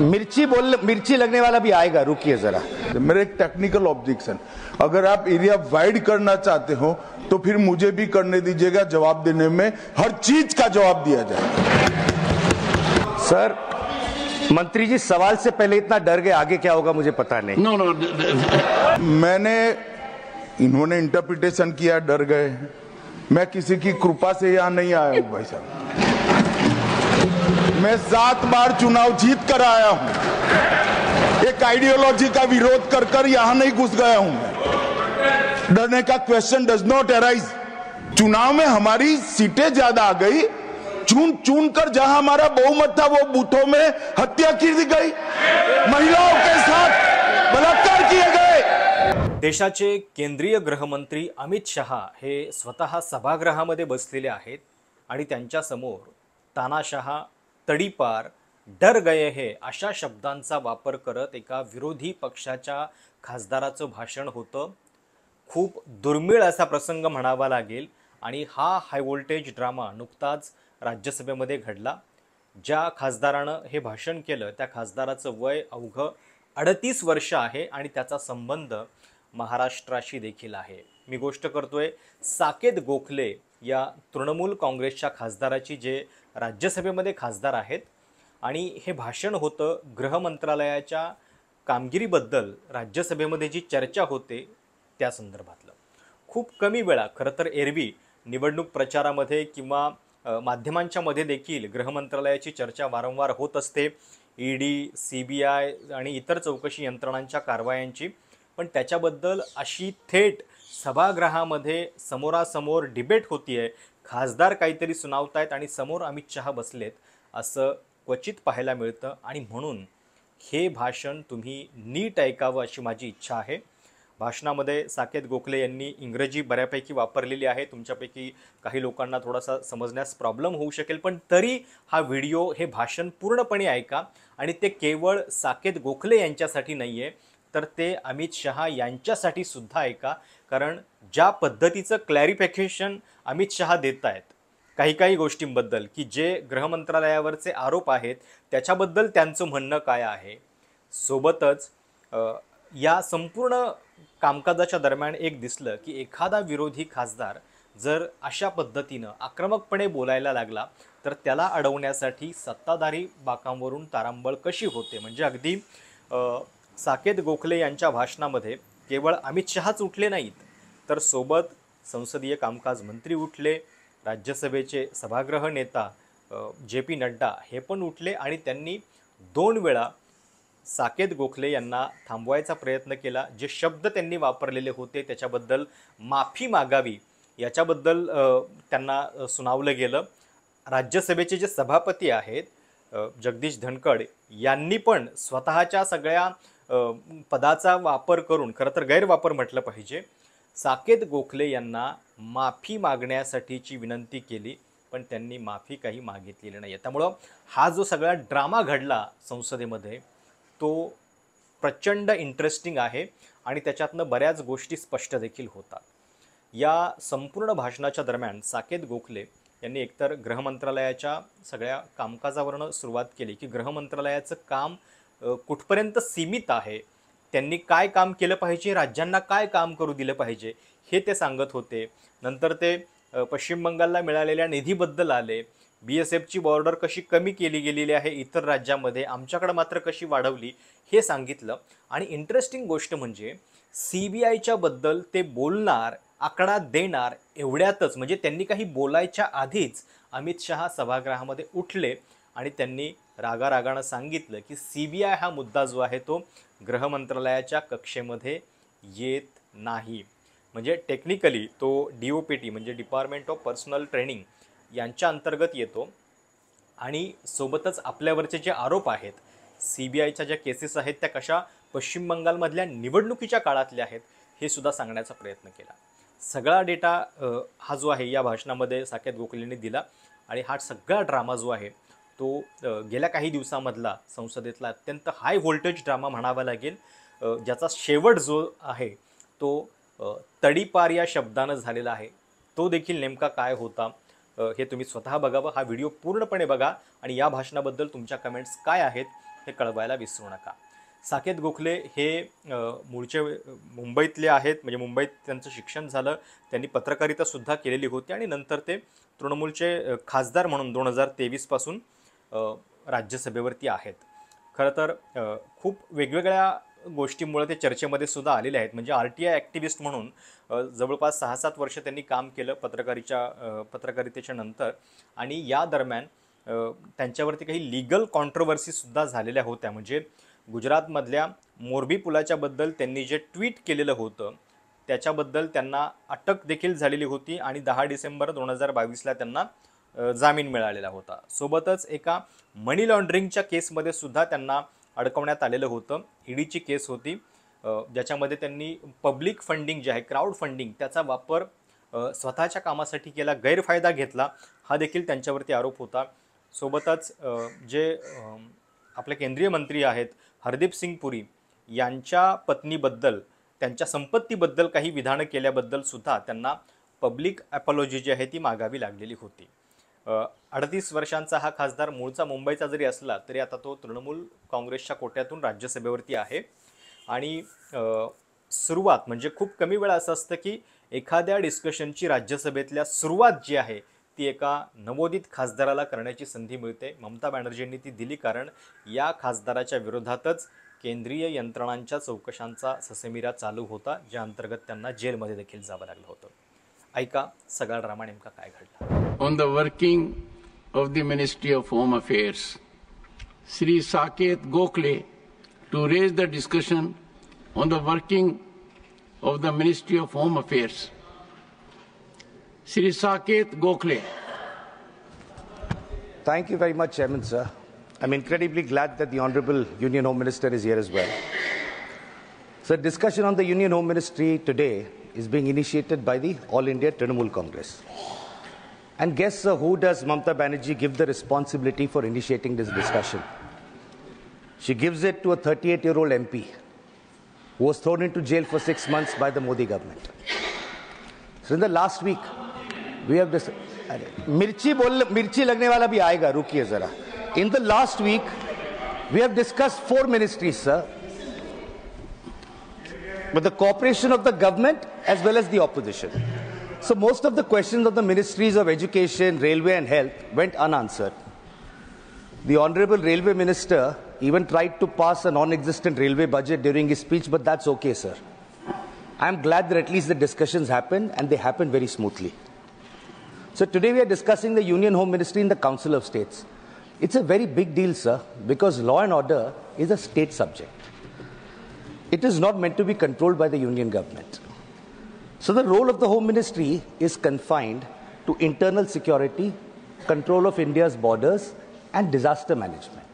मिर्ची लगने वाला भी आएगा, रुकिए जरा। मेरे एक टेक्निकल ऑब्जेक्शन, अगर आप एरिया वाइड करना चाहते हो तो फिर मुझे भी करने दीजिएगा, जवाब देने में हर चीज का जवाब दिया जाएगा। सर, मंत्री जी सवाल से पहले इतना डर गए, आगे क्या होगा मुझे पता नहीं। इन्होंने इंटरप्रिटेशन किया, डर गए। मैं किसी की कृपा से यहाँ नहीं आया हूँ भाई साहब। मैं 7 बार चुनाव जीत कर आया हूँ। एक आइडियोलॉजी का विरोध कर यहाँ नहीं घुस गया हूँ मैं। डरने का क्वेश्चन डज नॉट अराइज। चुनाव में हमारी सीटें ज्यादा आ गई, चुन कर जहां हमारा बहुमत था वो बूथों में हत्या की गई, महिलाओं के साथ बलात्कार किए गए। देशाचे केंद्रीय गृहमंत्री अमित शहा हे स्वतः सभागृहामध्ये बसलेले आहेत आणि त्यांच्या समोर तानाशहा, तडीपार, डर गए हे अशा शब्दांचा वापर करत एका विरोधी पक्षाच्या खासदाराचं भाषण होतं। खूप दुर्मिळ असा प्रसंग म्हणावा लागेल आणि हा हाय व्होल्टेज ड्रामा नुकताच राज्यसभेमध्ये घडला। ज्या खासदारानं हे भाषण केलं त्या खासदाराचं वय अवघं 38 वर्ष आहे आणि त्याचा संबंध महाराष्ट्राशी देखील आहे। मी गोष्ट करतोय साकेत गोखले या तृणमूल काँग्रेसच्या खासदाराची, जे राज्यसभेमध्ये खासदार आहेत, आणि हे भाषण होतं गृह मंत्रालयाच्या कामगिरीबद्दल राज्यसभेमध्ये जी चर्चा होते त्या संदर्भातलं। खूप कमी वेळा, खरं तर एरवी निवडणूक प्रचारामध्ये किंवा माध्यमांच्या मध्ये देखील गृह मंत्रालयाची चर्चा वारंवार होत असते, ईडी, सीबीआय आणि इतर चौकशी यंत्रणांच्या कारवायांची, पण त्याच्याबद्दल अशी थेट सभागृहामध्ये समोरासमोर डिबेट होतीये, खासदार काहीतरी सुनावतायत आणि समोर अमित शहा बसलेत, असं क्वचित पाहायला मिळतं। आणि म्हणून हे भाषण तुम्ही नीट ऐकावं अशी माझी इच्छा आहे। भाषणामध्ये साकेत गोखले यांनी इंग्रजी बऱ्यापैकी वापरलेली आहे, तुमच्यापैकी काही लोकांना थोडासा समजण्यास प्रॉब्लेम होऊ शकेल, पण तरी हा व्हिडिओ, हे भाषण पूर्णपणे ऐका। आणि ते केवळ साकेत गोखले यांच्यासाठी नाही आहे, तर ते अमित शहा यांच्यासाठी सुद्धा ऐका, कारण ज्या पद्धतीचं क्लॅरिफिकेशन अमित शहा देत आहेत काही गोष्टींबद्दल, की जे गृह मंत्रालयावरचे आरोप आहेत त्याच्याबद्दल त्यांचं म्हणणं काय आहे, सोबतच या संपूर्ण कामकाजाच्या दरम्यान एक दिसलं की एखादा विरोधी खासदार जर अशा पद्धतीनं आक्रमकपणे बोलायला लागला तर त्याला अडवण्यासाठी सत्ताधारी बाकांवरून तारांबळ कशी होते। म्हणजे अगदी साकेत गोखले यांच्या भाषणामध्ये केवळ अमित शहाच उठले नाहीत, तर सोबत संसदीय कामकाज मंत्री उठले, राज्यसभेचे सभागृह नेता JP नड्डा हे पण उठले आणि त्यांनी 2 वेळा साकेत गोखले यांना थांबवायचा प्रयत्न केला। जे शब्द त्यांनी वापरलेले होते त्याच्याबद्दल माफी मागावी याच्याबद्दल त्यांना सुनावलं गेलं। राज्यसभेचे जे सभापती आहेत जगदीश धनखड यांनी पण स्वतःच्या सगळ्या पदाचा वापर करून, खरं तर गैरवापर म्हटलं पाहिजे, साकेत गोखले यांना माफी मागण्यासाठीची विनंती केली, पण त्यांनी माफी काही मागितलेली नाही। त्यामुळं हा जो सगळा ड्रामा घडला संसदेमध्ये तो प्रचंड इंटरेस्टिंग आहे आणि त्याच्यातनं बऱ्याच गोष्टी स्पष्ट देखील होतात। या संपूर्ण भाषणाच्या दरम्यान साकेत गोखले यांनी एकतर गृह मंत्रालयाच्या सगळ्या कामकाजावरून सुरुवात केली, की गृह मंत्रालयाचं काम कुठपर्यंत सीमित आहे, त्यांनी काय काम केलं पाहिजे, राज्यांना काय काम करू दिलं पाहिजे हे ते सांगत होते। नंतर ते पश्चिम बंगालला मिळालेल्या निधीबद्दल आले, BSFची बॉर्डर कशी कमी केली गेलेली आहे इतर राज्यांमध्ये, आमच्याकडे मात्र कशी वाढवली हे सांगितलं। आणि इंटरेस्टिंग गोष्ट म्हणजे CBIच्या बद्दल ते बोलणार, आकडा देणार एवढ्यातच, म्हणजे त्यांनी काही बोलायच्या आधीच अमित शहा सभागृहामध्ये उठले आणि त्यांनी रागारागानं सांगितलं की CBI हा मुद्दा जो आहे तो गृह मंत्रालयाच्या कक्षेमध्ये येत नाही। म्हणजे टेक्निकली तो DOPT म्हणजे डिपार्टमेंट ऑफ पर्सनल ट्रेनिंग यांच्या अंतर्गत येतो आणि सोबतच आपल्यावरचे जे आरोप आहेत, CBIच्या ज्या केसेस आहेत त्या कशा पश्चिम बंगालमधल्या निवडणुकीच्या काळातल्या आहेत हे सुद्धा सांगण्याचा प्रयत्न केला। सगळा डेटा हा जो आहे या भाषणामध्ये साकेत गोखलेंनी दिला आणि हा सगळा ड्रामा जो आहे तो गेल्या काही दिवसांमधला संसदेतला अत्यंत हाय व्होल्टेज ड्रामा म्हणावा लागेल, ज्याचा शेवट जो आहे तो तडीपार या शब्दानं झालेला आहे। तो देखील नेमका काय होता हे तुम्ही स्वतः बघावं। हा व्हिडिओ पूर्णपणे बघा आणि या भाषणाबद्दल तुमच्या कमेंट्स काय आहेत हे कळवायला विसरू नका. साकेत गोखले हे मूळचे मुंबईतले आहेत, म्हणजे मुंबईत त्यांचं शिक्षण झालं, त्यांनी पत्रकारितासुद्धा केलेली होती आणि नंतर ते तृणमूलचे खासदार म्हणून 2023 पासून राज्यसभेवरती आहेत. खरं तर खूप वेगवेगळ्या गोष्टींमुळे ते चर्चेमध्ये सुद्धा आलेले आहेत. म्हणजे RTI ॲक्टिव्हिस्ट म्हणून जवळपास 6-7 वर्ष त्यांनी काम केलं पत्रकारितेच्या नंतर, आणि या दरम्यान त्यांच्यावरती काही लिगल कॉन्ट्रोवर्सीसुद्धा झालेल्या होत्या. म्हणजे गुजरातमधल्या मोरबी पुलाच्याबद्दल त्यांनी जे ट्विट केलेलं होतं त्याच्याबद्दल त्यांना अटक देखील झालेली होती आणि 10 डिसेंबर 2022ला त्यांना जामीन मिळालेला होता. सोबतच एका मनी लॉन्ड्रिंगच्या केसमध्ये सुद्धा त्यांना अडकवण्यात आलेलं होतं. ईडीची केस होती ज्याच्यामध्ये त्यांनी पब्लिक फंडिंग जे आहे, क्राऊड फंडिंग, त्याचा वापर स्वतःच्या कामासाठी केला, गैरफायदा घेतला, हा देखील त्यांच्यावरती आरोप होता. सोबतच जे आपले केंद्रीय मंत्री आहेत हरदीप सिंग पुरी यांच्या पत्नीबद्दल, त्यांच्या संपत्तीबद्दल काही विधानं केल्याबद्दल सुद्धा त्यांना पब्लिक ॲपॉलॉजी जी आहे ती मागावी लागलेली होती. 38 वर्षांचा हा खासदार मूळचा मुंबईचा जरी असला तरी आता तो तृणमूल काँग्रेसच्या कोट्यातून राज्यसभेवरती आहे. आणि सुरुवात म्हणजे खूप कमी वेळा असं असतं की एखाद्या डिस्कशनची राज्यसभेतल्या सुरुवात जी आहे ती एका नवोदित खासदाराला करण्याची संधी मिळते. ममता बॅनर्जींनी ती दिली, कारण या खासदाराच्या विरोधातच केंद्रीय यंत्रणांच्या चौकशांचा ससेमिरा चालू होता, ज्या अंतर्गत त्यांना जेलमध्ये देखील जावं लागलं होतं. ऐका सगळा ड्रामा नेमका काय घडला. On the working of the ministry of home affairs, Shri Saket Gokhale to raise the discussion on the working of the ministry of home affairs. Shri Saket Gokhale. Thank you very much, Chairman, sir. I'm incredibly glad that the Honorable Union Home Minister is here as well. So, discussion on the Union Home Ministry today is being initiated by the All India Trinamool Congress. And guess, sir, who does Mamata Banerjee give the responsibility for initiating this discussion? She gives it to a 38-year-old MP who was thrown into jail for 6 months by the Modi government. So, in the last week, we have this mirchi lagne wala bhi aayega, rukiye zara. In the last week we have discussed 4 ministries, sir, with the cooperation of the government as well as the opposition. So most of the questions of the ministries of education, railway and health went unanswered. The honorable railway minister even tried to pass a non-existent railway budget during his speech, but that's okay, sir. I'm glad that at least the discussions happened, and they happened very smoothly. So today we are discussing the Union Home Ministry in the Council of States. It's a very big deal, sir, because law and order is a state subject. It is not meant to be controlled by the union government. So the role of the Home Ministry is confined to internal security, control of India's borders, and disaster management.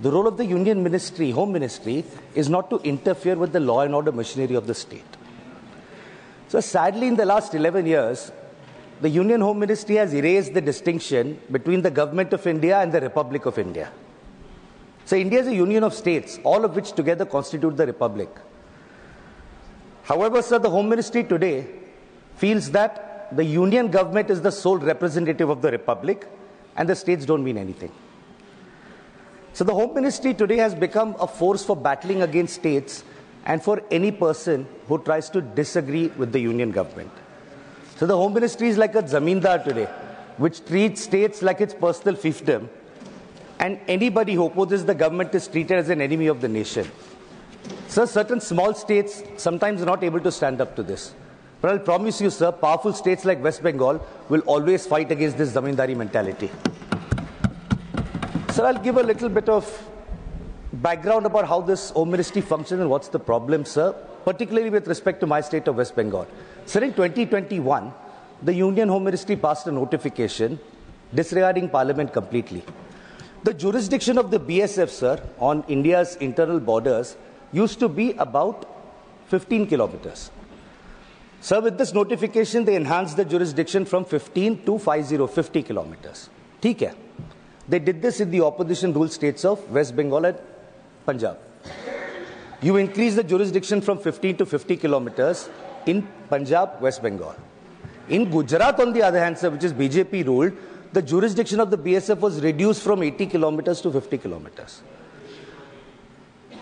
The role of the Union Ministry, Home Ministry, is not to interfere with the law and order machinery of the state. So sadly, in the last 11 years, the Union Home Ministry has erased the distinction between the Government of India and the Republic of India. So India is a union of states, all of which together constitute the Republic. However, sir, the Home Ministry today feels that the union government is the sole representative of the Republic and the states don't mean anything. So the Home Ministry today has become a force for battling against states and for any person who tries to disagree with the union government. So the Home Ministry is like a zamindar today, which treats states like its personal fiefdom, and anybody who opposes the government is treated as an enemy of the nation. So certain small states sometimes are not able to stand up to this. But I'll promise you, sir, powerful states like West Bengal will always fight against this zamindari mentality. Sir, I'll give a little bit of background about how this Home Ministry functions and what's the problem, sir, particularly with respect to my state of West Bengal. Sir, in 2021, the Union Home Ministry passed a notification disregarding Parliament completely. The jurisdiction of the BSF, sir, on India's internal borders used to be about 15 kilometers. Sir, with this notification, they enhanced the jurisdiction from 15 to 50 kilometers. ठीक है. They did this in the opposition ruled states of West Bengal and Punjab. You increase the jurisdiction from 15 to 50 kilometers in Punjab, West Bengal. In Gujarat, on the other hand, sir, which is BJP ruled, the jurisdiction of the BSF was reduced from 80 kilometers to 50 kilometers.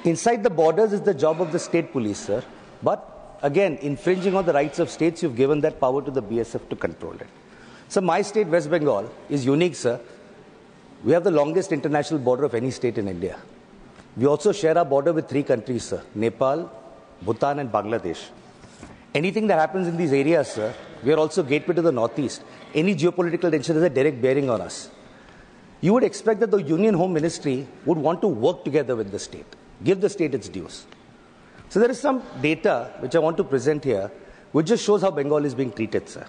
Inside the borders is the job of the state police, sir. But again, infringing on the rights of states, you've given that power to the BSF to control it. So my state, West Bengal, is unique, sir. We have the longest international border of any state in India. We also share our border with 3 countries, sir: Nepal, Bhutan, and Bangladesh. Anything that happens in these areas, sir, we are also gateway to the northeast. Any geopolitical tension has a direct bearing on us. You would expect that the Union Home Ministry would want to work together with the state, give the state its dues. So there is some data which I want to present here, which just shows how Bengal is being treated, sir.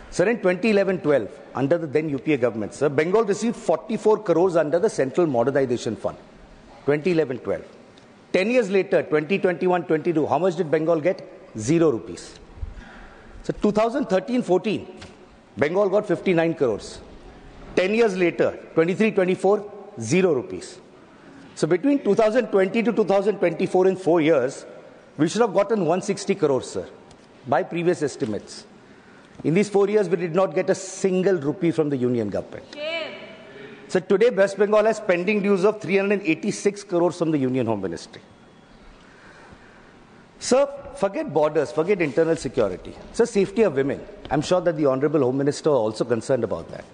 Sir, in 2011-12, under the then UPA government, sir, Bengal received 44 crores under the Central Modernization Fund. 2011-12. 10 years later, 2021-22, how much did Bengal get? 0 rupees. So 2013-14, Bengal got 59 crores. 10 years later, 23-24, 0 rupees. So between 2020 to 2024, in 4 years, we should have gotten 160 crores, sir, by previous estimates. In these 4 years, we did not get a single rupee from the union government. So today, West Bengal has pending dues of 386 crores from the Union Home Ministry. Sir, forget borders, forget internal security. Sir, safety of women. I'm sure that the Honorable Home Minister are also concerned about that.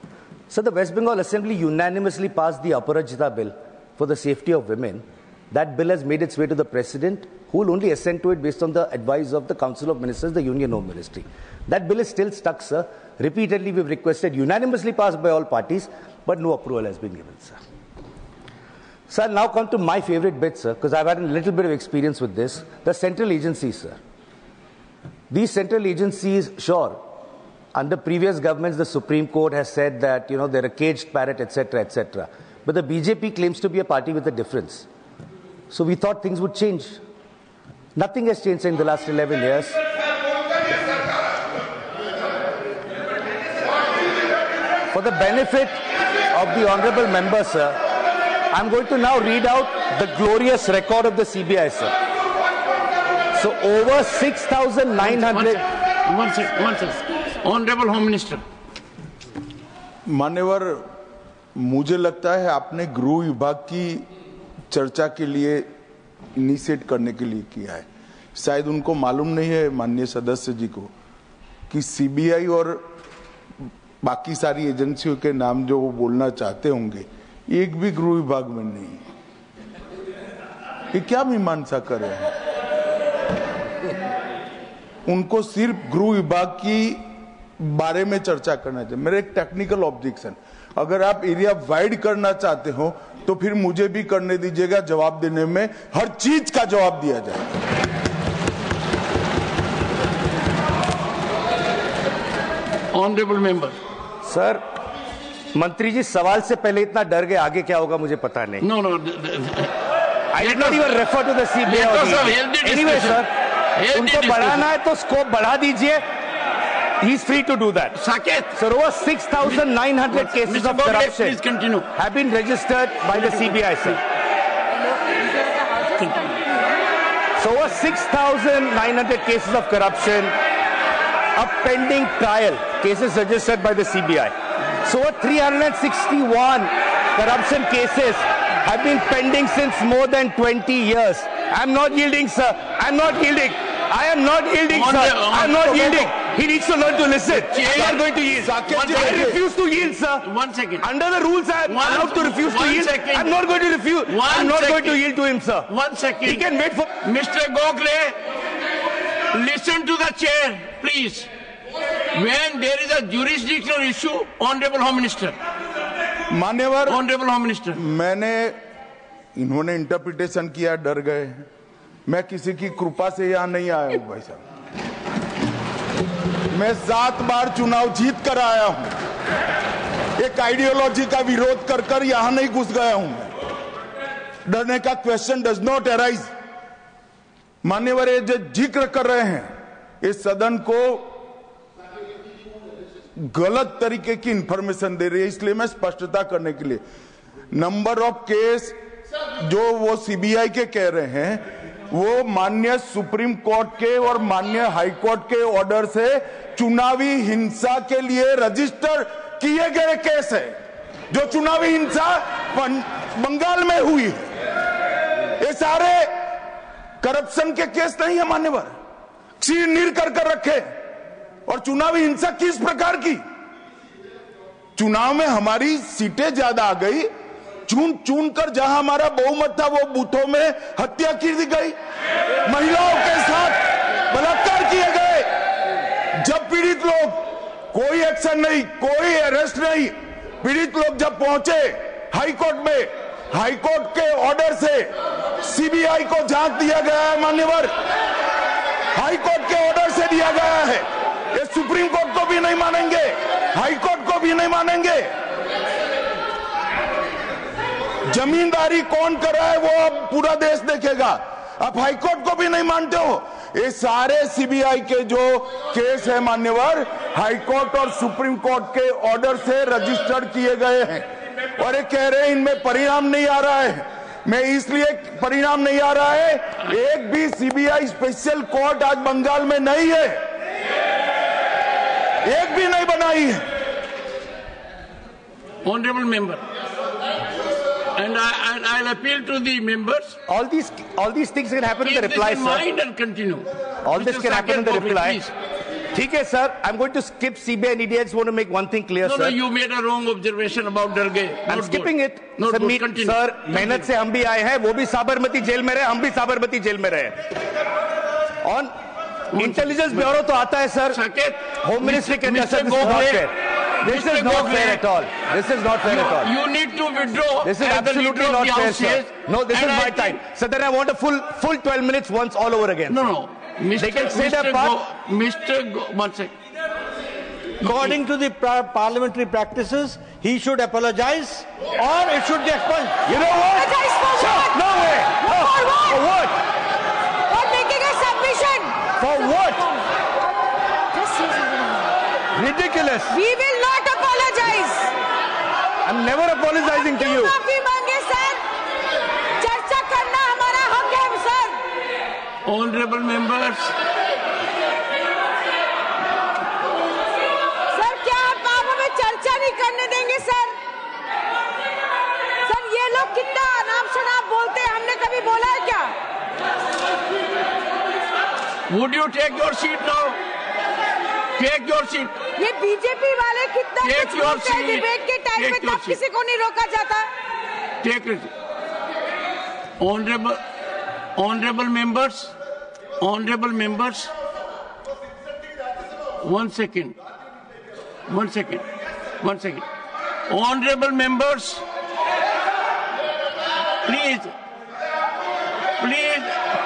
So the West Bengal Assembly unanimously passed the Aparajita Bill for the safety of women. That bill has made its way to the President, who will only assent to it based on the advice of the Council of Ministers, the Union Home Ministry. That bill is still stuck, sir. Repeatedly, we've requested unanimously passed by all parties, but no approval has been given, sir. So I'll now come to my favorite bit, sir, because I've had a little bit of experience with this. The central agencies, sir. These central agencies, sure, under previous governments, the Supreme Court has said that, they're a caged parrot, etc., etc. But the BJP claims to be a party with a difference. So we thought things would change. Nothing has changed in the last 11 years. For the benefit of the honorable member, sir, I'm going to now read out the glorious record of the CBI, sir. So over 6,900... One second. Honorable Home Minister. मान्यवर, मुझे लगता है आपने गृह विभाग की चर्चा के लिए इनिशिएट करने के लिए किया है। शायद उनको मालूम नहीं है, माननीय सदस्य जी को, कि सीबीआई और बाकी सारी एजेंसियों के नाम जो वो बोलना चाहते होंगे, एक भी गृह विभाग में नहीं। ये क्या मीमांसा कर रहे हैं? उनको सिर्फ गृह विभाग की बारे में चर्चा करना चाहिए। मेरा एक टेक्निकल ऑब्जेक्शन, अगर आप एरिया वाइड करना चाहते हो तो फिर मुझे भी करने दीजिएगा, जवाब देने में हर चीज का जवाब दिया जाए। Honourable member. सर, मंत्री जी सवाल से पहले इतना डर गए, आगे क्या होगा मुझे पता नहीं। No I did not even refer to the CBI. Anyway, sir, उनको बढ़ाना है तो स्कोप बढ़ा दीजिए. He is free to do that. Saket. Sir, over 6,900 cases of corruption have been registered by the CBI, sir. So over 6,900 cases of corruption, a pending trial, cases registered by the CBI. So over 361 corruption cases have been pending since more than 20 years. I'm not yielding, sir. I'm not yielding. I am not yielding, sir. I'm not yielding. He needs to learn to listen. I'm not going to yield. I refuse to yield, sir. 1 second. Under the rules, I am allowed to refuse to yield. I'm not going to refuse. I'm not going to yield to him, sir. 1 second. He can wait for... Mr. Gokhale, listen to the chair, please. When there is a jurisdictional issue, Honorable Home Minister. मान्यवर, Honorable Home Minister. इन्होंने interpretation किया, डर गए। मैं किसी की कृपा से यहाँ नहीं आया हूँ भाई साहब। मैं 7 बार चुनाव जीत कर आया हूँ। एक आइडियोलॉजी का विरोध कर यहाँ नहीं घुस गया हूँ मैं। डरने का क्वेश्चन डज नॉट अराइज। मान्यवर, ये जो जिक्र कर रहे हैं, इस सदन को गलत तरीके की इंफॉर्मेशन दे रही है, इसलिए मैं स्पष्टता करने के लिए, नंबर ऑफ केस जो वो सीबीआई के कह रहे हैं, वो माननीय सुप्रीम कोर्ट के और माननीय हाई कोर्ट के ऑर्डर से चुनावी हिंसा के लिए रजिस्टर किए गए केस है, जो चुनावी हिंसा बंगाल में हुई है। ये सारे करप्शन के केस नहीं है मान्यवर, चीर नीर कर रखे। और चुनावी हिंसा किस प्रकार की? चुनाव में हमारी सीटें ज्यादा आ गई, चुन कर जहां हमारा बहुमत था वो बूथों में हत्या की दी गई, महिलाओं के साथ बलात्कार किए गए। जब पीड़ित लोग, कोई एक्शन नहीं, कोई अरेस्ट नहीं, पीड़ित लोग जब पहुंचे हाईकोर्ट में, हाईकोर्ट के ऑर्डर से सीबीआई को जांच दिया गया है मान्यवर, हाईकोर्ट के ऑर्डर से दिया गया है। ये सुप्रीम कोर्ट को भी नहीं मानेंगे, हाईकोर्ट को भी नहीं मानेंगे। जमींदारी कौन कर रहा है वो अब पूरा देश देखेगा। आप हाईकोर्ट को भी नहीं मानते हो। ये सारे सीबीआई के जो केस है मान्यवर, हाईकोर्ट और सुप्रीम कोर्ट के ऑर्डर से रजिस्टर्ड किए गए हैं, और ये कह रहे हैं इनमें परिणाम नहीं आ रहा है। मैं इसलिए परिणाम नहीं आ रहा है, एक भी सीबीआई स्पेशल कोर्ट आज बंगाल में नहीं है, एक भी नहीं बनाई है। Honorable member, and I'll appeal to the members. All these things can happen in the reply, sir. Mind and continue. All this can happen in the reply. ठीक है sir, I'm going to skip CBI and ED. I just want to make one thing clear, sir. No, you made a wrong observation about Darge. I'm skipping it. No, sir, continue. Sir, मेहनत से हम भी आए हैं, वो भी Sabarmati jail में रहे, हम भी साबरमती जेल में रहे। On इंटेलिजेंस ब्यूरो तो आता है सर, होम मिनिस्ट्री के अंदर। This is not fair at all. This is not fair at all. You need to withdraw. This is absolutely not fair, sir. No, this is my time. So then I want a full 12 minutes once all over again. No. They can say their part. One second. According to the parliamentary practices, he should apologize or it should be expunged. You know what? Apologize for what? No way. No. For what? For what? For making a submission. For what? Just say something. Ridiculous. We will not apologize. I'm never apologizing to you. माफी मांगे sir, चर्चा करना हमारा हक है sir. Honorable members. Sir क्या आप हमें चर्चा नहीं करने देंगे सर? सर ये लोग कितना अनाप शनाप बोलते हैं, हमने कभी बोला है क्या? Would you take your seat now? Take your seat. ये बीजेपी वाले कितना Take कुछ your बोलते हैं seat. डिबेट के टाइम Take में, your तब seat. किसी को नहीं रोका जाता। Take it. Honorable members. One second. Honorable members, please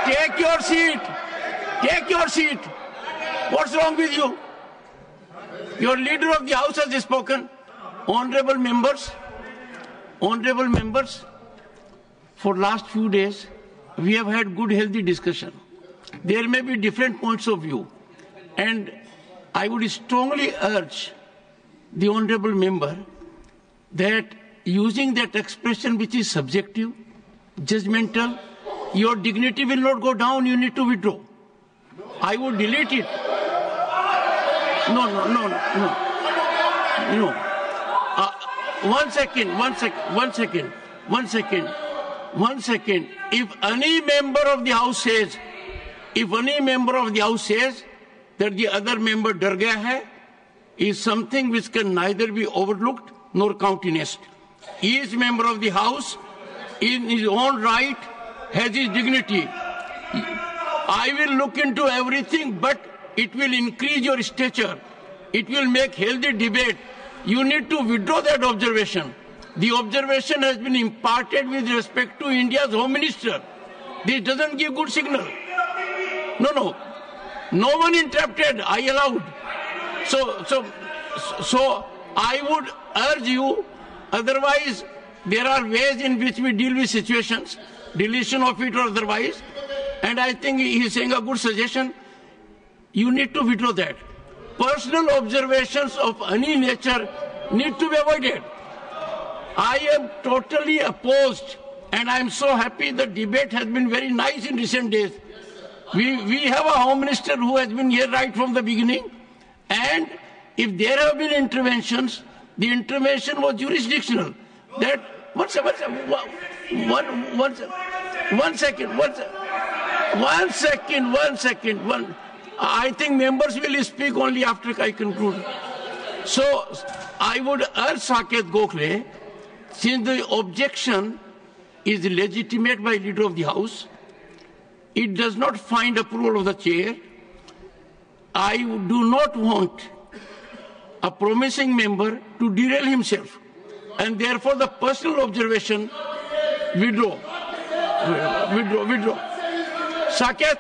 take your seat. Take your seat. What's wrong with you? Your leader of the house has spoken. Honorable members, for last few days, we have had good, healthy discussion. There may be different points of view, and I would strongly urge the honorable member that using that expression which is subjective, judgmental, your dignity will not go down, you need to withdraw. I would delete it. No. One second. If any member of the house says that the other member डर गया है, is something which can neither be overlooked nor countenanced. He is member of the house, in his own right, has his dignity. I will look into everything, but it will increase your stature. It will make healthy debate. You need to withdraw that observation. The observation has been imparted with respect to India's Home Minister. This doesn't give good signal. No. No one interrupted. I allowed. So I would urge you. Otherwise, there are ways in which we deal with situations, deletion of it or otherwise. And I think he is saying a good suggestion. You need to withdraw that. Personal observations of any nature need to be avoided. I am totally opposed, and I am so happy the debate has been very nice in recent days. We have a Home Minister who has been here right from the beginning, and if there have been interventions, the intervention was jurisdictional. That One second. I think members will speak only after I conclude. So I would urge Saket Gokhale, since the objection is legitimate by leader of the House, it does not find approval of the chair. I do not want a promising member to derail himself, and therefore the personal observation withdraw. Saket.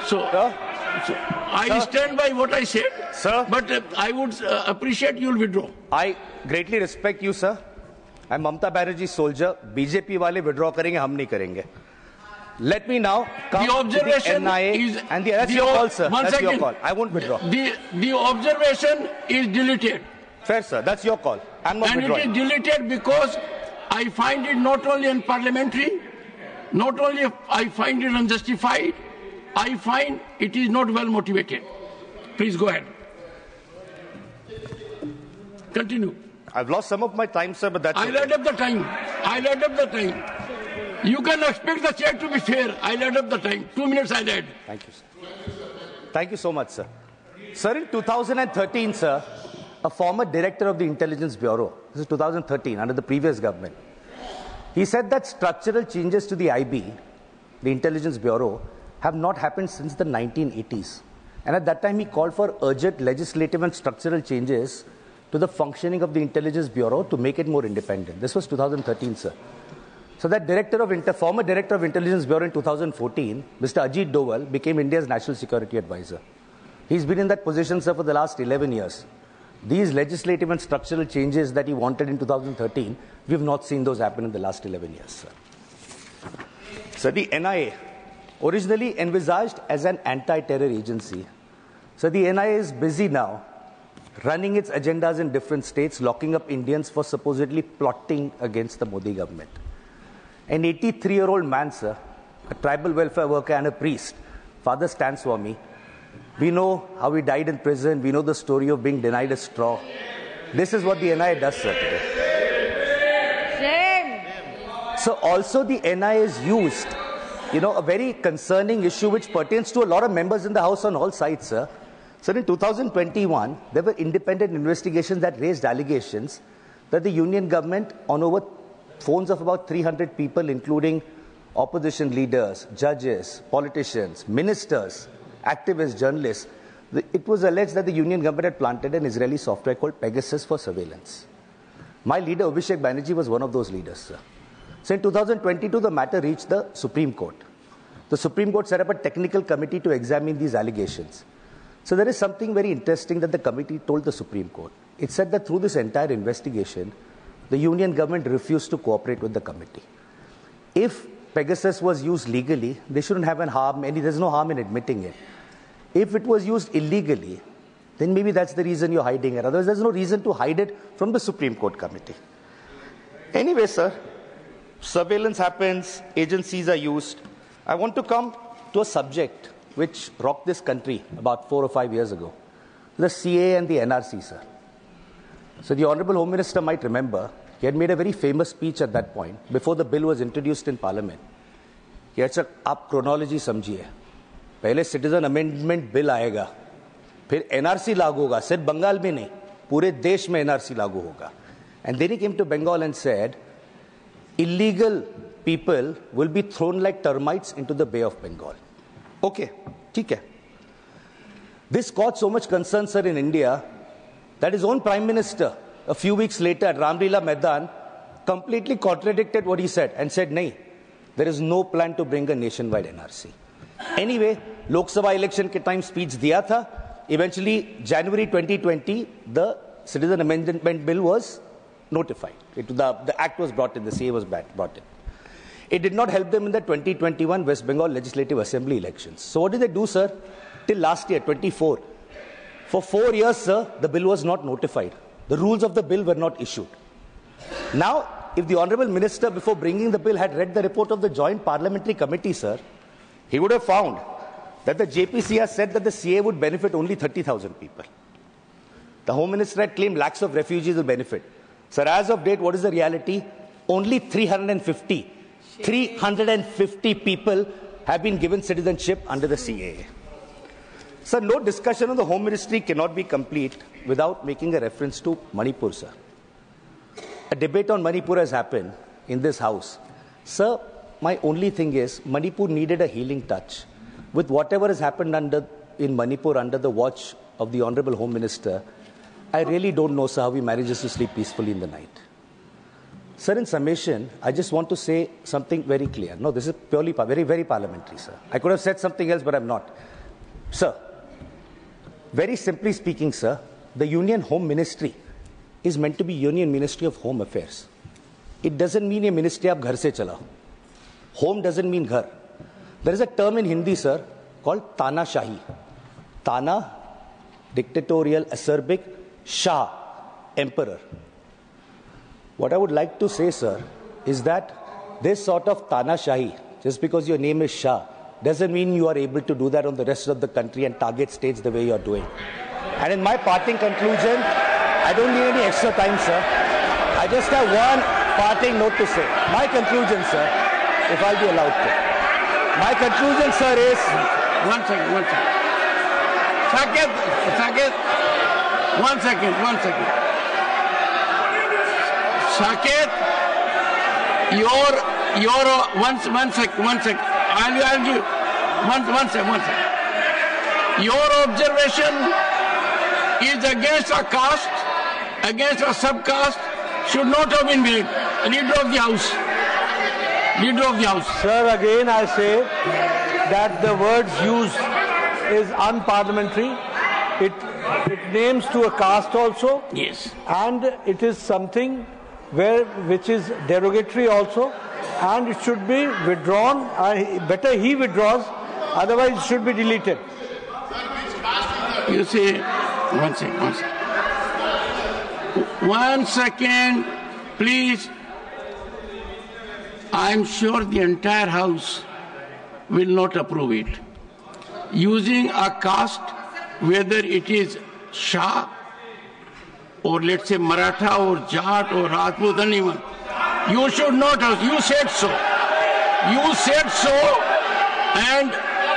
So I stand by what I said, sir, but I would appreciate you will withdraw. I greatly respect you, sir. I'm Mamta Banerjee's soldier. BJP wale withdraw karenge, hum nahi karenge. Let me now come the observation to the NIA is, and that's your call, sir. That's second. Your call. I won't withdraw. The observation is deleted. Fair, sir. That's your call. I'm not withdrawing. And it is deleted because I find it not only unparliamentary, not only I find it unjustified, I find it is not well motivated. Please go ahead. Continue. I've lost some of my time, sir, but that's I'll add up the time. You can expect the chair to be fair. I'll add up the time. 2 minutes I'll add. Thank you, sir. Thank you so much, sir. Sir, in 2013, sir, a former director of the Intelligence Bureau, this is 2013, under the previous government, he said that structural changes to the IB, the Intelligence Bureau, have not happened since the 1980s. And at that time, he called for urgent legislative and structural changes to the functioning of the Intelligence Bureau to make it more independent. This was 2013, sir. So that former director of Intelligence Bureau in 2014, Mr. Ajit Doval, became India's National Security Advisor. He's been in that position, sir, for the last 11 years. These legislative and structural changes that he wanted in 2013, we have not seen those happen in the last 11 years, sir. So the NIA, originally envisaged as an anti-terror agency, so the NIA is busy now running its agendas in different states, locking up Indians for supposedly plotting against the Modi government. An 83-year-old man, sir, a tribal welfare worker and a priest, Father Stan Swami. We know how he died in prison. We know the story of being denied a straw. This is what the NIA does, sir, today. Shame. So also the NIA is used, a very concerning issue which pertains to a lot of members in the House on all sides, sir. So in 2021, there were independent investigations that raised allegations that the union government, on over phones of about 300 people, including opposition leaders, judges, politicians, ministers, activists, journalists, it was alleged that the union government had planted an Israeli software called Pegasus for surveillance. My leader, Abhishek Banerjee, was one of those leaders, sir. So in 2022, the matter reached the Supreme Court. The Supreme Court set up a technical committee to examine these allegations. So there is something very interesting that the committee told the Supreme Court. It said that through this entire investigation, the union government refused to cooperate with the committee. If Pegasus was used legally, they shouldn't have there's no harm in admitting it. If it was used illegally, then maybe that's the reason you're hiding it. Otherwise, there's no reason to hide it from the Supreme Court committee. Anyway, sir, surveillance happens, agencies are used. I want to come to a subject which rocked this country about 4 or 5 years ago, the CA and the NRC, sir. So the Honorable Home Minister might remember, he had made a very famous speech at that point, before the bill was introduced in Parliament. He had said, "Aap chronology samjhiye. Pehle Citizen Amendment Bill aayega. Phir NRC lagu hoga. Sirf Bengal mein nahi. Pure desh mein NRC lagu hoga." And then he came to Bengal and said, illegal people will be thrown like termites into the Bay of Bengal. Okay, theek hai. This caused so much concern, sir, in India, that his own Prime Minister, a few weeks later at Ramlila Maidan, completely contradicted what he said and said, "Nahi, there is no plan to bring a nationwide NRC." Anyway, Lok Sabha election ke time speech diya tha. Eventually, January 2020, the Citizen Amendment Bill was notified. The act was brought in, the CA was brought in. It did not help them in the 2021 West Bengal Legislative Assembly elections. So what did they do, sir? Till last year, 24. For 4 years, sir, the bill was not notified. The rules of the bill were not issued. Now, if the Honourable Minister, before bringing the bill, had read the report of the Joint Parliamentary Committee, sir, he would have found that the JPC has said that the CA would benefit only 30,000 people. The Home Minister had claimed lakhs of refugees will benefit. Sir, as of date, what is the reality? Only 350 people have been given citizenship under the CAA. Sir, no discussion on the Home Ministry cannot be complete without making a reference to Manipur, sir. A debate on Manipur has happened in this House. Sir, my only thing is Manipur needed a healing touch. With whatever has happened in Manipur under the watch of the Honorable Home Minister, I really don't know, sir, how he manages to sleep peacefully in the night. Sir, in summation, I just want to say something very clear. No, this is purely very parliamentary, sir. I could have said something else, but I'm not. Sir, very simply speaking, sir, the Union Home Ministry is meant to be Union Ministry of Home Affairs. It doesn't mean a ministry of ghar se chala. Home doesn't mean ghar. There is a term in Hindi, sir, called Tana Shahi. Tana, dictatorial, acerbic, Shah, emperor. What I would like to say, sir, is that this sort of Tana Shahi, just because your name is Shah, doesn't mean you are able to do that on the rest of the country and target states the way you are doing. And in my parting conclusion, I don't need any extra time, sir. I just have one parting note to say. My conclusion, sir, if I'll be allowed to. My conclusion, sir, is... One second. Saket, one second. Saket, one second. I'll give one second. Your observation is against a caste, against a subcaste, should not have been made. Leader of the House. Sir, again I say that the words used is unparliamentary. It names to a caste also. Yes. And it is something which is derogatory also, and it should be withdrawn. Better he withdraws, otherwise it should be deleted. You see, one second, please. I'm sure the entire House will not approve it. Using a caste, whether it is Shah or let's say Maratha or Jat or Rajput, anyone, you should not have. You said so. And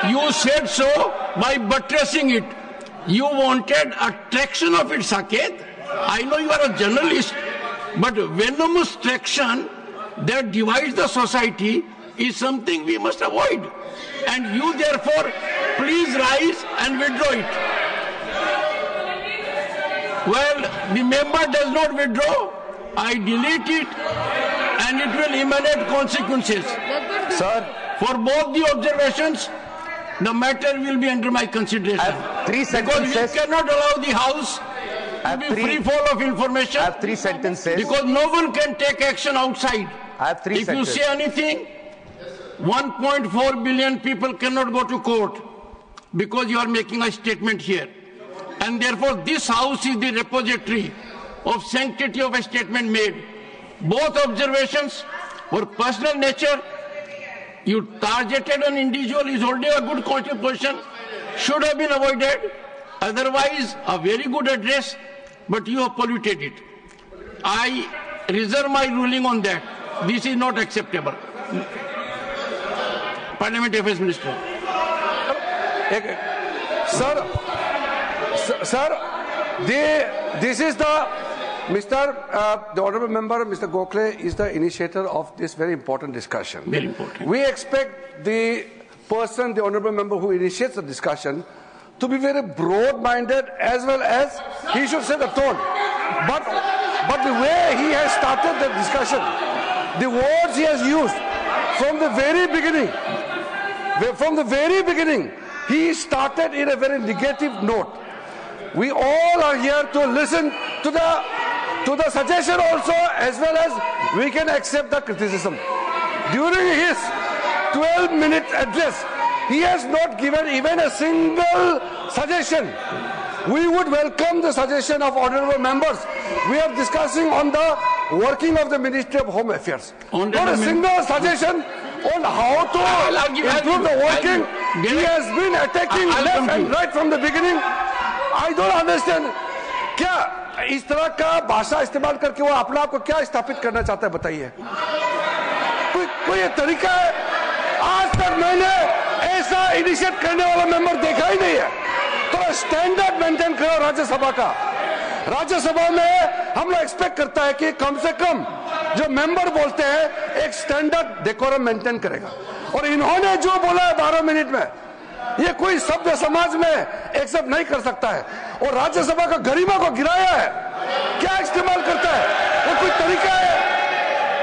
you said so by buttressing it. You wanted a traction of it, Saket. I know you are a journalist, but venomous traction that divides the society is something we must avoid. And you therefore, please rise and withdraw it. Well, the member does not withdraw, I delete it, and it will emanate consequences. Sir, for both the observations, the matter will be under my consideration. I have 3 sentences. Because we cannot allow the House to be free fall of information. I have 3 sentences. Because no one can take action outside. I have 3 sentences. If you say anything, 1.4 billion people cannot go to court because you are making a statement here. And therefore this House is the repository of sanctity of a statement made. Both observations were personal nature. You targeted an individual who is holding a good constitution, should have been avoided. Otherwise, a very good address, but you have polluted it. I reserve my ruling on that. This is not acceptable. Parliamentary Affairs Minister. Sir, this is the honourable member, Mr. Gokhale, is the initiator of this very important discussion. Very important. We expect the person, the honourable member who initiates the discussion, to be very broad-minded as well as he should set the tone. But the way he has started the discussion, the words he has used from the very beginning, he started in a very negative note. We all are here to listen to the suggestion also, as well as we can accept the criticism. During his 12-minute address, he has not given even a single suggestion. We would welcome the suggestion of honourable members. We are discussing on the working of the Ministry of Home Affairs. Not a single suggestion on how to improve the working. He has been attacking left and right from the beginning. I don't understand. क्या इस तरह का भाषा इस्तेमाल करके वो अपने आप को क्या स्थापित करना चाहता है, बताइए? कोई तरीका है? आज तक मैंने ऐसा इनिशिएट करने वाला मेंबर देखा ही नहीं है। तो स्टैंडर्ड मेंटेन करो राज्यसभा का। राज्यसभा में हम लोग एक्सपेक्ट करता है कि कम से कम जो मेंबर बोलते हैं एक स्टैंडर्ड डेकोरम मेंटेन करेगा। और इन्होंने जो बोला है 12 मिनट में, ये कोई सभ्य समाज में एक्सेप्ट नहीं कर सकता है। और राज्यसभा का गरिमा को गिराया है, क्या इस्तेमाल करता है? वो कोई तरीका है?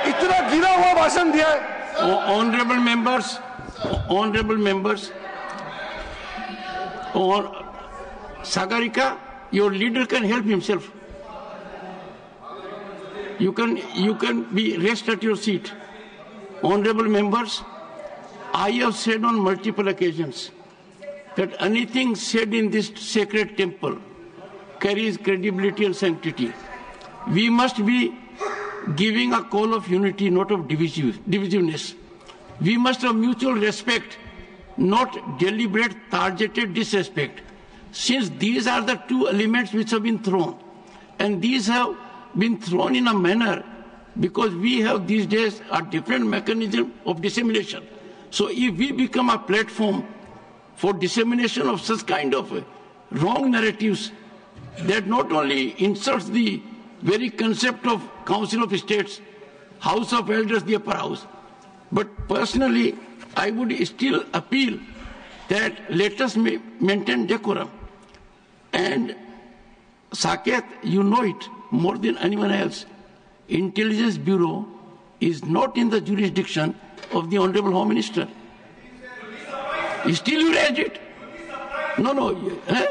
इतना गिरा हुआ भाषण दिया है। ऑनरेबल मेंबर्स, और Sagarika, your leader can help himself. You can be rest at your seat. Honorable members, I have said on multiple occasions that anything said in this sacred temple carries credibility and sanctity. We must be giving a call of unity, not of divisiveness. We must have mutual respect, not deliberate, targeted disrespect. Since these are the two elements which have been thrown, and these have been thrown in a manner because we have these days a different mechanism of dissemination. So if we become a platform for dissemination of such kind of wrong narratives, that not only insults the very concept of Council of States, House of Elders, the upper house, but personally I would still appeal that let us maintain decorum. And Saket, you know it more than anyone else. Intelligence Bureau is not in the jurisdiction of the Honorable Home Minister. Still you raised it? No. Eh?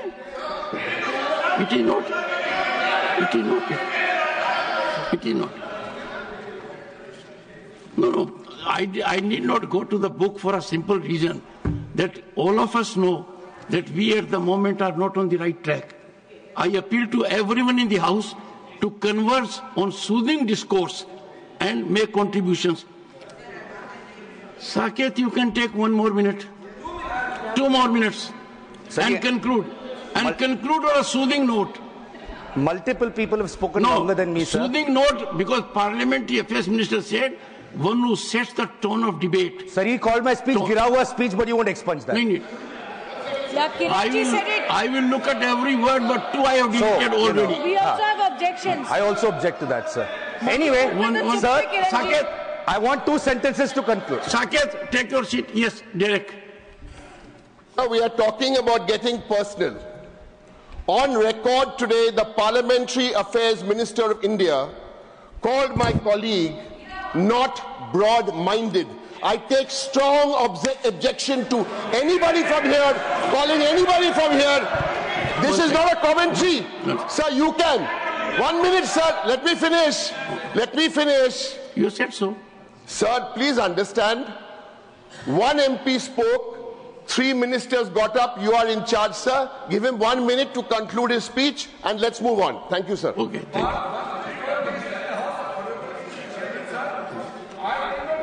It is not. It is not. It is not. No. I need not go to the book for a simple reason that all of us know that we at the moment are not on the right track. I appeal to everyone in the House to converse on soothing discourse and make contributions. Saket, you can take 1 more minute, 2 more minutes, and conclude. And conclude on a soothing note. Multiple people have spoken longer than me, sir. Soothing note, because Parliamentary Affairs Minister said, one who sets the tone of debate. Sir, he called my speech gira hua speech, but you won't expunge that. No. I will look at every word, but 2 I have deleted already. We also have objections. I also object to that, sir. Anyway, sir, Saket, I want 2 sentences to conclude. Saket, take your seat. Yes, Derek. We are talking about getting personal. On record today, the Parliamentary Affairs Minister of India called my colleague not broad-minded. I take strong objection to anybody from here, calling anybody from here. This is not a commentary. Sir, you can. 1 minute, sir. Let me finish. You said so. Sir, please understand. 1 MP spoke. 3 ministers got up. You are in charge, sir. Give him 1 minute to conclude his speech and let's move on. Thank you, sir. Okay, thank you.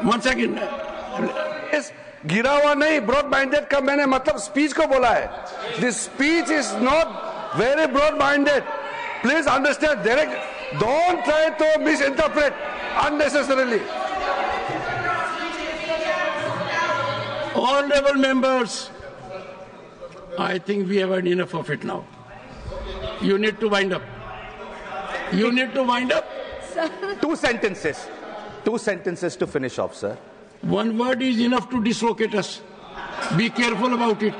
Once again, गिरा हुआ नहीं, broad minded का मैंने मतलब speech को बोला है. This speech is not very broad minded. Please understand. Don't try to misinterpret unnecessarily. Honorable members, I think we have had enough of it now. You need to wind up. You need to wind up. 2 sentences. 2 sentences to finish off, sir. 1 word is enough to dislocate us. Be careful about it.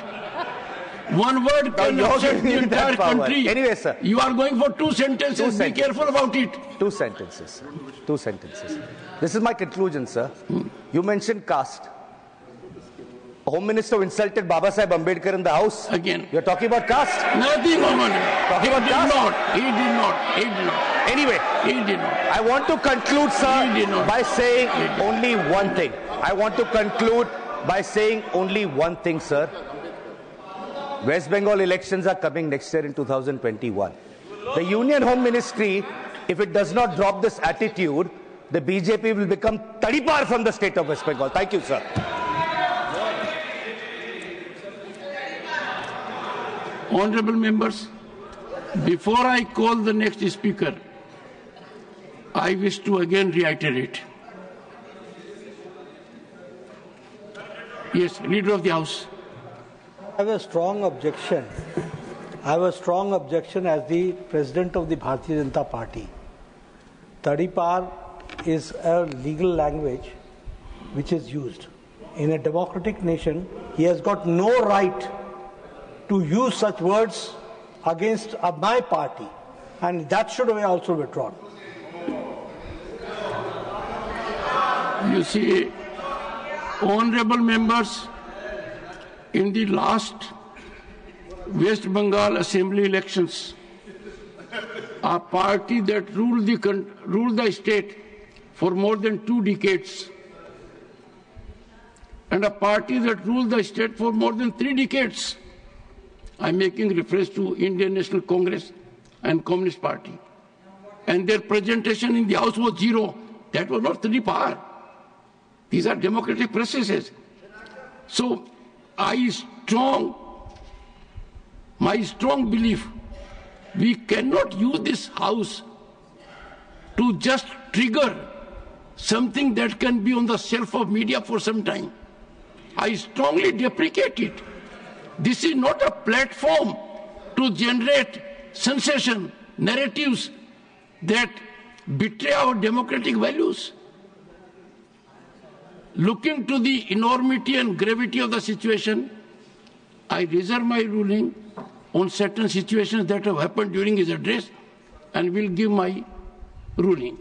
1 word can upset the entire country. Anyway, sir. You are going for 2 sentences. Be careful about it. 2 sentences. 2 sentences. This is my conclusion, sir. You mentioned caste. Home Minister insulted Baba Saheb Ambedkar in the House. Again. You're talking about caste? Nothing, Mohammed. Talking about caste? He did not. Anyway, He did not. I want to conclude, sir, He did not. by saying only one thing. I want to conclude by saying only one thing, sir. West Bengal elections are coming next year in 2021. The Union Home Ministry, if it does not drop this attitude, the BJP will become Tadipar from the state of West Bengal. Thank you, sir. Honorable members, Before I call the next speaker, I wish to again reiterate. Yes, Leader of the House. I have a strong objection. I have a strong objection as the President of the Bharatiya Janata Party. Tadipar is a legal language which is used. In a democratic nation, he has got no right to use such words against my party, and that should be also withdrawn. You see, honorable members, in the last West Bengal Assembly elections, a party that ruled the state for more than 2 decades, and a party that ruled the state for more than 3 decades, I'm making reference to Indian National Congress and Communist Party, and their presentation in the House was 0. That was not Tadipar. These are democratic processes. So my strong belief, we cannot use this House to just trigger something that can be on the shelf of media for some time. I strongly deprecate it. This is not a platform to generate sensation, narratives that betray our democratic values. Looking to the enormity and gravity of the situation, I reserve my ruling on certain situations that have happened during his address and will give my ruling.